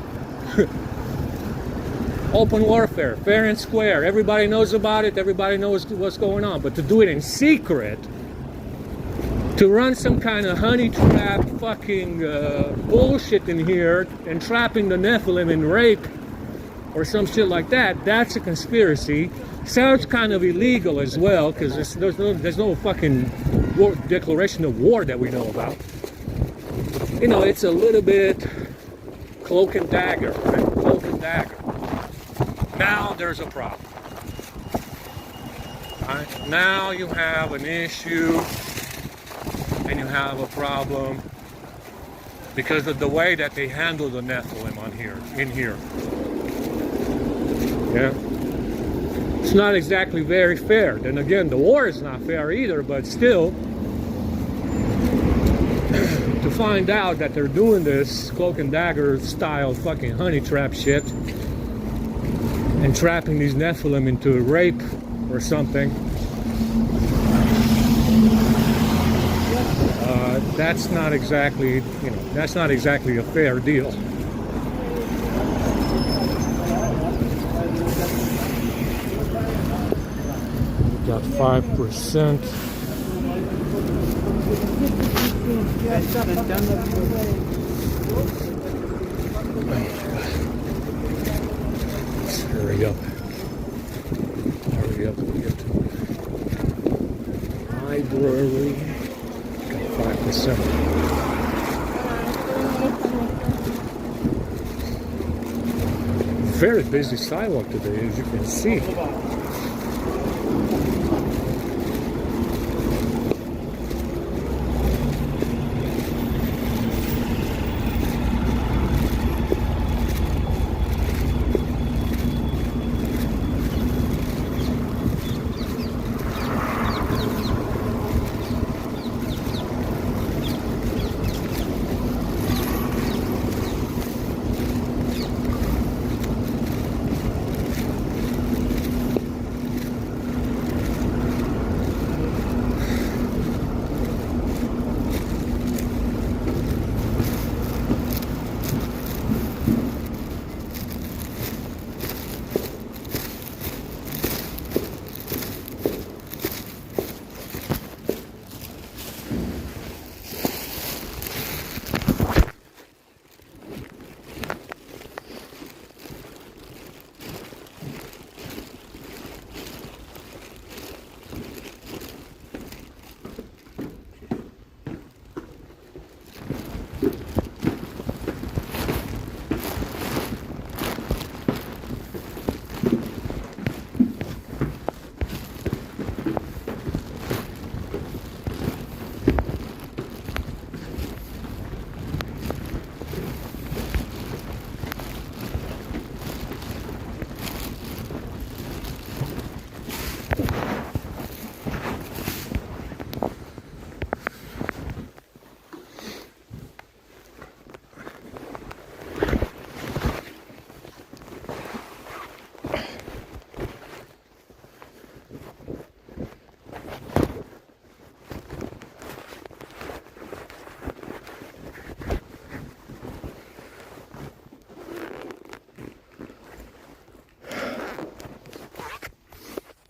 Open warfare, fair and square. Everybody knows about it. Everybody knows what's going on. But to do it in secret, to run some kind of honey trap fucking bullshit in here and trapping the Nephilim in rape or some shit like that, that's a conspiracy. Sounds kind of illegal as well, because there's no fucking declaration of war that we know about. You know, it's a little bit cloak and dagger, right? Cloak and dagger. Now there's a problem. Right? Now you have an issue, and you have a problem because of the way that they handle the Nephilim in here. Yeah, it's not exactly very fair. Then again, the war is not fair either, but still, to find out that they're doing this cloak and dagger style fucking honey trap shit and trapping these Nephilim into rape or something, that's not exactly, you know, that's not exactly a fair deal. Got 5%. Let's hurry up. Hurry up and get to it. Library. Got 5%. Very busy sidewalk today, as you can see.